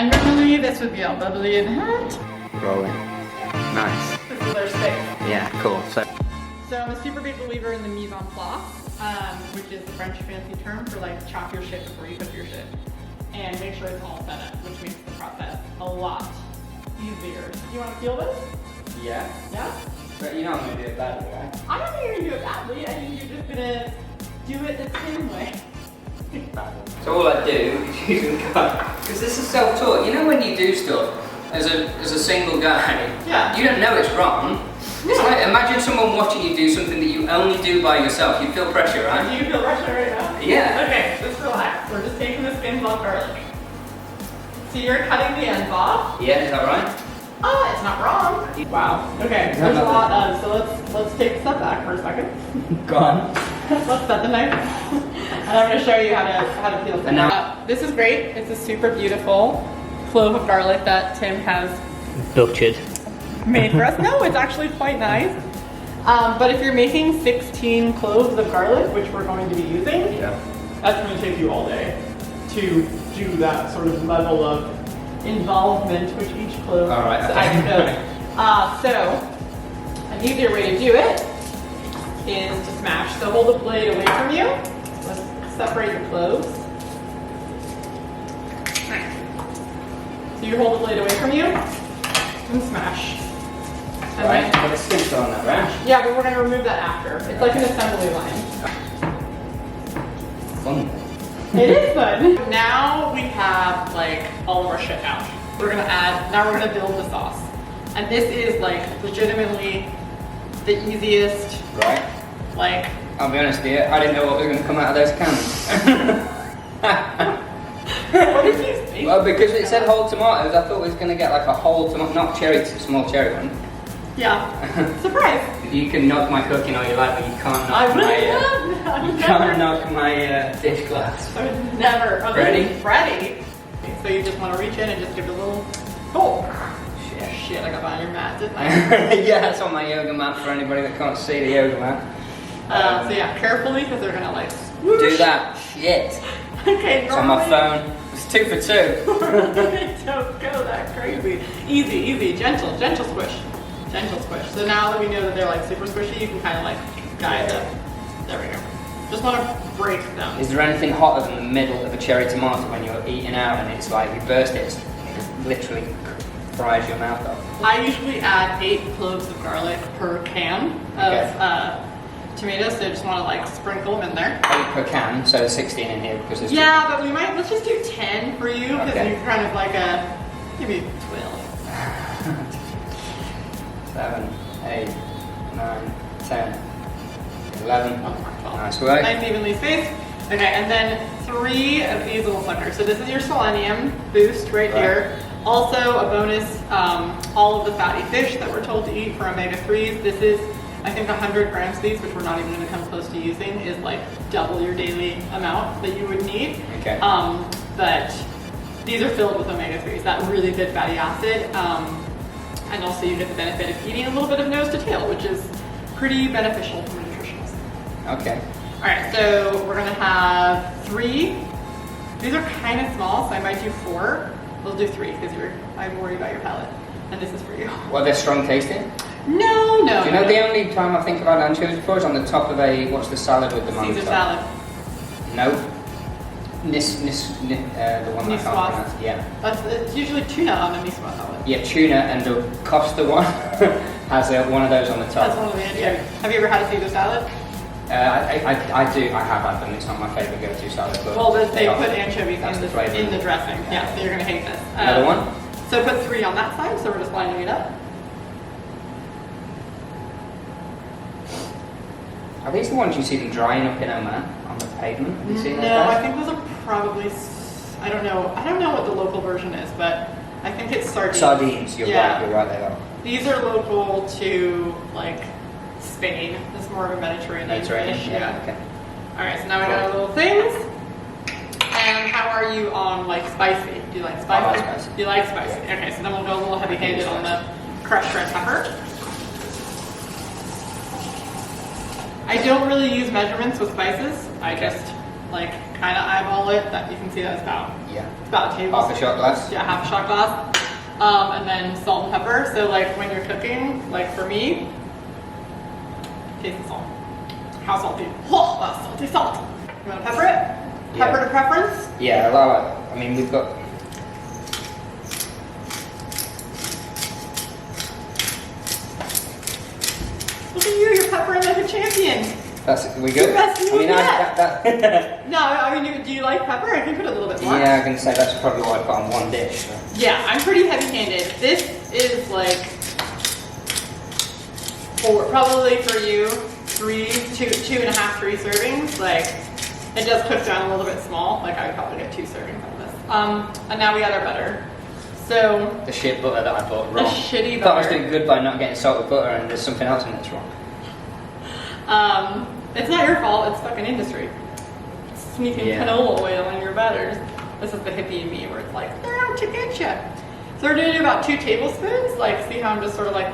And normally this would be all bubbly and hot. Rolling. Nice. This is our stick. Yeah, cool. So I'm a super big believer in the mise en place, which is the French fancy term for like chop your shit before you cook your shit. And make sure it's all set up, which makes the process a lot easier. You want to feel this? Yeah. Yeah? But you know I'm going to do it badly, right? I don't think you're going to do it badly. I think you're just going to do it the same way. So all I do is use the gun, because this is self-taught. You know when you do stuff as a single guy, Yeah. you don't know it's wrong. It's like, imagine someone watching you do something that you only do by yourself. You feel pressure, right? Do you feel pressure right now? Yeah. Okay, just relax. We're just taking the skins off garlic. So you're cutting the ends off. Yeah, is that right? It's not wrong. Wow. Okay, there's a lot of, so let's take a step back for a second. Go on. Let's set the knife. And I'm going to show you how to peel And now, this is great. It's a super beautiful clove of garlic that Tim has butchered. made for us. No, it's actually quite nice. But if you're making 16 cloves of garlic, which we're going to be using, that's going to take you all day to do that sort of level of involvement with each clove. All right. So an easier way to do it is to smash. So hold the blade away from you. Let's separate the cloves. So you hold the blade away from you and smash. And Right, then, but it's still on that, right? yeah, but we're going to remove that after. It's like an assembly line. Fun. It is fun. Now we have like all of our shit out. We're gonna add, now we're gonna build the sauce. And this is like legitimately the easiest, Right. like. I'll be honest with you, I didn't know what was going to come out of those cans. What did you think? Well, because it said whole tomatoes, I thought it was going to get like a whole tomato, not cherry, small cherry one. Yeah, surprise. You can knock my cooking all you like, but you can't knock my dish glass. I would never. Oh, Ready? Ready. So you just want to reach in and just give it a little pull. Shit. Shit, I got that on your mat, didn't I? Yeah, that's on my yoga mat for anybody that can't see the yoga mat. So yeah, carefully because they're gonna like Do that. Shit. Okay, It's on my phone. It's 2 for 2. Don't go that crazy. Easy, easy, gentle squish. Gentle squish. So now that we know that they're like super squishy, you can kind of like guide them. There we go. Just want to break them. Is there anything hotter than the middle of a cherry tomato when you're eating out and it's like you burst it, it literally fries your mouth up? I usually add 8 cloves of garlic per can of tomatoes, so I just want to like sprinkle them in there. 8 per can, so 16 in here because there's Yeah, but we might, let's just do 10 for you because Okay. you're kind of like maybe 12. 7, 8, 9, 10, 11. Oh, 12. Nice work. Nice evenly spaced. Okay, and then 3 of these little suckers. So this is your selenium boost right here. Also a bonus, all of the fatty fish that we're told to eat for omega-3s. This is, I think 100 grams of these, which we're not even gonna come close to using, is like double your daily amount that you would need. Okay. But these are filled with omega-3s, that really good fatty acid. And also you get the benefit of eating a little bit of nose to tail, which is pretty beneficial from a nutritionist. Okay. All right, so we're gonna have 3. These are kind of small, so I might do 4. We'll do 3 because I'm worried about your palate, and this is for you. Well, they're strong tasting. No. Do you know the only time I think about anchovies before is on the top of what's the salad with the on Caesar the top? salad. No. The one I can't Niçoise. pronounce. Yeah. It's usually tuna on a niçoise salad. Yeah, tuna and the Costa one has one of those on the top. That's one of the anchovies. Have you ever had a Caesar salad? I do. I have had them. It's not my favorite go-to salad. But Well, they offer- put anchovies that's in the the flavor. dressing. Yeah, so you're gonna hate this. Another one? So put 3 on that side. So we're just lining it up. Are these the ones you see them drying up in Oman on the pavement? Have you seen those No, guys? I think those are probably. I don't know what the local version is, but I think it's sardines. Sardines. You're Yeah. right. They are. These are local to like Spain. It's more of a Mediterranean dish. Yeah. Okay. All right, so now we got our little things. And how are you on like spicy? Do you like spicy? I like spicy. You like spicy. Okay, so then we'll go a little heavy-handed on the crushed red pepper. I don't really use measurements with spices. I just like kind of eyeball it. That you can see that's about Yeah. It's about a tablespoon. Half a shot glass. Yeah, half a shot glass. And then salt and pepper. So like when you're cooking, like for me, taste the salt. How salty? Oh, that's salty salt. You want to pepper it? Pepper Yeah. to preference? Yeah, allow it. I mean, we've got. Look at you, you're peppering like a champion. We good? Best you I mean, yet. that. No, I mean, do you like pepper? I can put a little bit more. Yeah, I can say that's probably what I put on one dish. So. Yeah, I'm pretty heavy-handed. This is like probably for you, two and a half, 3 servings. Like it does cook down a little bit small. Like I would probably get 2 servings of this. And now we got our butter. So The shit butter that I bought wrong. the shitty I thought I was butter. doing good by not getting salted butter, and there's something else in that's wrong. It's not your fault. It's fucking industry. Sneaking Yeah. canola oil in your butters. This is the hippie in me where it's like, they're out to get you. So we're doing about 2 tablespoons. Like, see how I'm just sort of like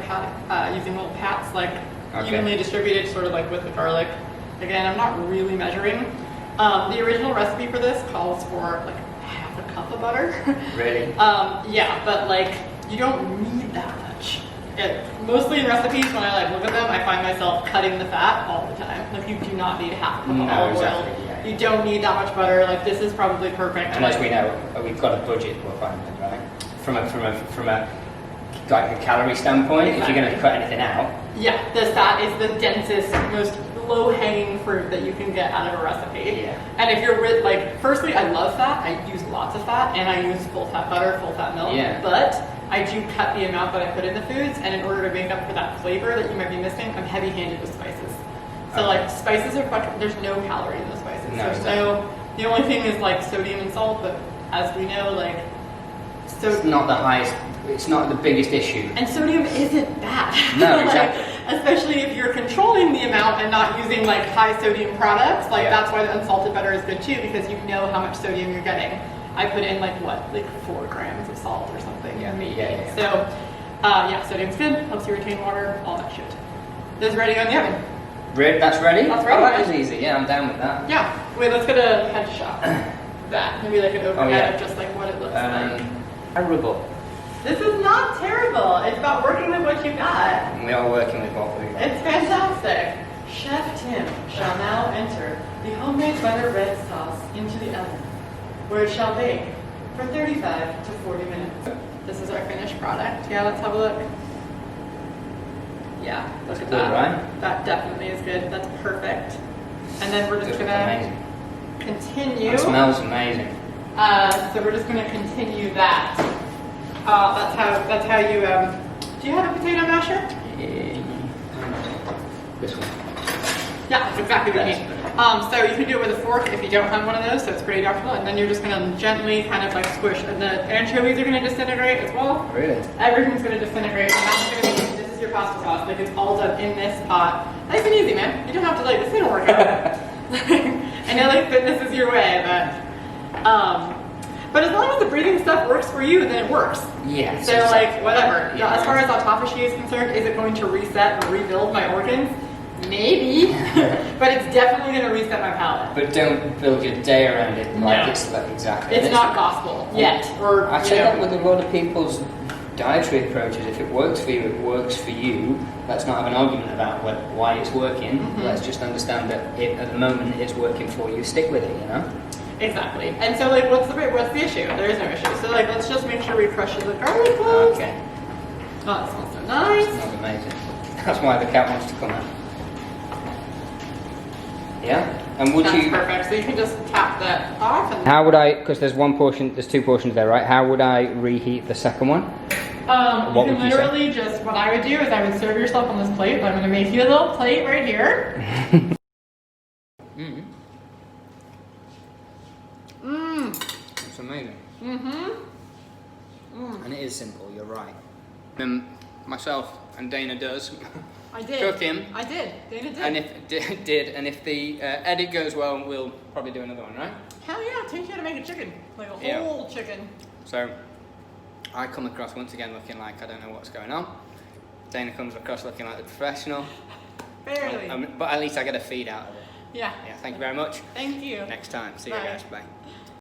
using little pats, like Okay. evenly distributed, sort of like with the garlic. Again, I'm not really measuring. The original recipe for this calls for like half a cup of butter. Really? Yeah, but like you don't need that much. Mostly in recipes, when I like look at them, I find myself cutting the fat all the time. Like you do not need half a cup of No, olive exactly, oil. yeah. You don't need that much butter. Like this is probably perfect. And as we know, we've got a budget we're finding, right? From a like a calorie standpoint, if you're going to Exactly. cut anything out, Yeah, the fat is the densest, most low-hanging fruit that you can get out of a recipe. Yeah. And if you're like, firstly, I love fat. I use lots of fat, and I use full-fat butter, full-fat milk. Yeah. But I do cut the amount that I put in the foods, and in order to make up for that flavor that you might be missing, I'm heavy-handed with spices. So Okay. like spices are fucking. There's no calorie in the spices. No, There's exactly. no. The only thing is like sodium and salt, but as we know, like it's not the highest, it's not the biggest issue. And sodium isn't bad. No, Like, exactly. especially if you're controlling the amount and not using like high sodium products. Like Yeah. that's why the unsalted butter is good too, because you know how much sodium you're getting. I put in like 4 grams of salt or something. Yeah, maybe. yeah. So yeah, sodium's good. Helps you retain water. All that shit. This is ready on the oven. That's ready? That's ready. Oh, that was easy. Yeah, I'm down with that. Yeah. Wait, let's get a headshot. That maybe like an overhead yeah. of just like what it looks like. Terrible. This is not terrible. It's about working with what you got. And we are working with what we got. It's fantastic. Chef Tim shall now enter the homemade butter red sauce into the oven, where it shall bake for 35 to 40 minutes. This is our finished product. Yeah, let's have a look. Yeah, look at good, that. right? That definitely is good. That's perfect. And then we're just This looks gonna amazing. continue. It smells amazing. So we're just gonna continue that. That's how you. Do you have a potato masher? This one. Yeah, that's exactly what you need. So you can do it with a fork if you don't have one of those, so it's pretty optional. And then you're just gonna gently kind of like squish, and the anchovies are gonna disintegrate as well. Really? Everything's gonna disintegrate, and that's gonna be, this is your pasta sauce. Like it's all done in this pot. Nice and easy, man. You don't have to like, this didn't work out. I know like fitness is your way, but as long as the breathing stuff works for you, then it works. Yeah. So like whatever. Yeah. As far as autophagy is concerned, is it going to reset and rebuild my organs? Maybe, but it's definitely going to reset my palate. But don't build your day around it like No. it's like exactly. It's not gospel yet, or I you say know. that with a lot of people's dietary approaches. If it works for you, it works for you. Let's not have an argument about why it's working. Mhm. Let's just understand that at the moment it's working for you. Stick with it, you know. Exactly. And so like, what's the issue? There is no issue. So like, let's just make sure we crush the garlic cloves. Okay. Oh, it smells so nice. Smells amazing. That's why the cat wants to come out. Yeah? And would That's you... perfect. So you can just tap that off. And How would I... Because there's 2 portions there, right? How would I reheat the second one? you What can would you say? literally just, what I would do is I would serve yourself on this plate. But I'm going to make you a little plate right here. Mm. Mmm. It's amazing. Mm-hmm. And it is simple, you're right. Myself and Dana does. I did. Cook him. I did. Dana did. And if the edit goes well, we'll probably do another one, right? Hell yeah, teach you how to make a chicken. Like a Yeah. whole chicken. So, I come across once again looking like I don't know what's going on. Dana comes across looking like the professional. Barely. But at least I get a feed out of it. Yeah. Yeah, thank you very much. Thank you. Next time. See you Bye. guys. Bye.